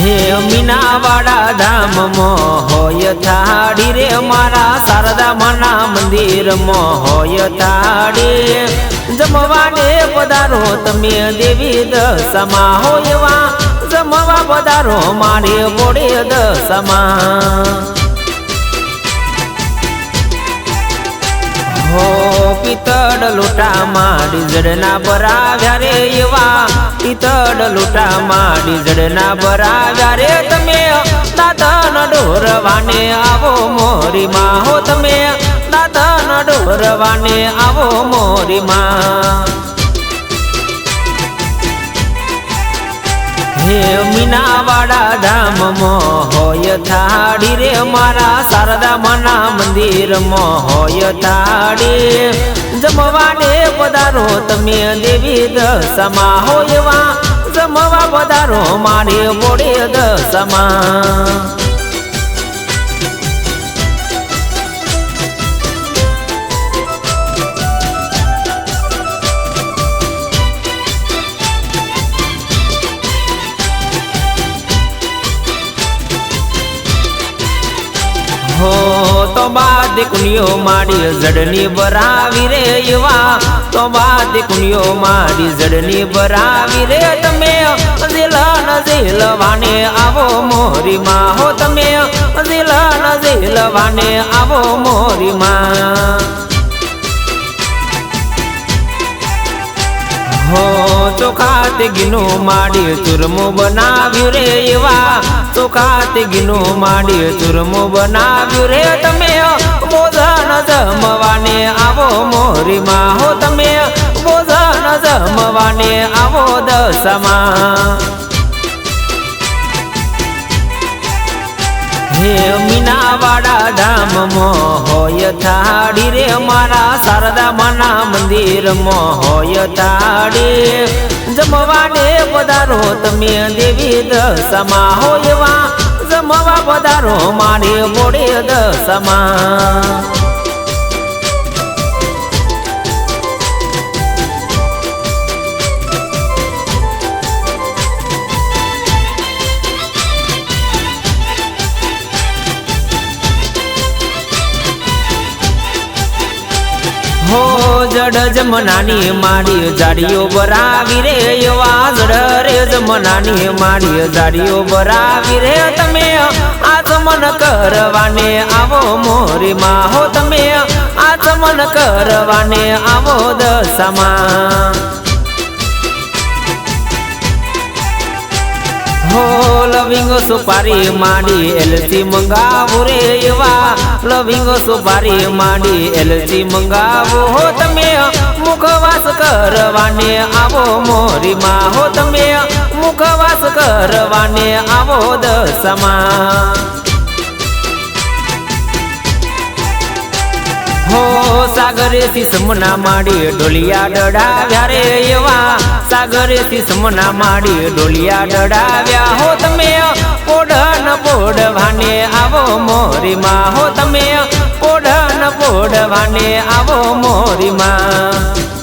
હે મીનાવાડા ધામમાં હોય થાળી રે મારા શારદા માના મંદિરમાં હોય થાળી જમવાને પધારો તમે દેવી દશામાં હોય વા જમવા પધારો મારે બોડે દશામાં હો પિત્તળ લોટામાં ડીઝળના ભરાવ્યા રે એવા પિત્તળ લોટામાં ડીઝળના ભરાવ્યા રે તમે દાદન ઢોરવાને આવો મોરીમાં હો તમે દાદન ઢોરવાને આવો મોરીમાં હે મીનાવાડા ધામમાં હોય થાળી રે મારા શારદા માના મંદિરમાં હોય થાળી જમવાને પધારો તમે દેવી દશામાં હોય વા જમવા પધારો મારે બોડે દશામાં હો તો બાદ કુનિયો માડી જડની ભરાવી રે એવા તો બાદ કુનિયો માડી જડની ભરાવી રે તમે ઝીલન ઝીલવાને આવો મોરીમાં હો તમે ઝીલન ઝીલવાને આવો મોરીમાં હો ચોખાતે ગીનો માડી ચૂરમો બનાવ્યું રે એવા ચોખાતે ગીનો માડી ચૂરમો બનાવ્યું રે તમે ભોજન જમવાને આવો મોરીમાં હો તમે ભોજન જમવાને આવો દશામાં હે મીનાવાડા ધામમાં હોય થાળી રે મારા શારદા માના મંદિરમાં હોય થાળી જમવાને પધારો તમે દેવી દશામાં હોય વા જમવા પધારો મારે બોડે દશામાં હો જડ જમનાની માડી જાડીઓ ભરાવી રે એવા જડ રે જમનાની માડી જાડીઓ ભરાવી રે તમે આચમન કરવાને આવો મોરીમાં હો તમે આચમન કરવાને આવો દશામાં હો લવિંગો સુપારી માડી એલચી મંગાવું રે એવા લવિંગો સુપારી માડી એલચી મંગાવું હો તમે મુખવાસ કરવાને આવો મોરીમાં હો તમે મુખવાસ કરવાને આવો દશામાં હો સાગરેથી સમના માડી ઢોલિયા ડડાવ્યા રે એવા સાગરેથી સમના માડી ઢોલિયા ડડાવ્યા હો તમે પોઢન પોઢવાને આવો મોરીમાં હો તમે પોઢન પોઢવાને આવો મોરીમાં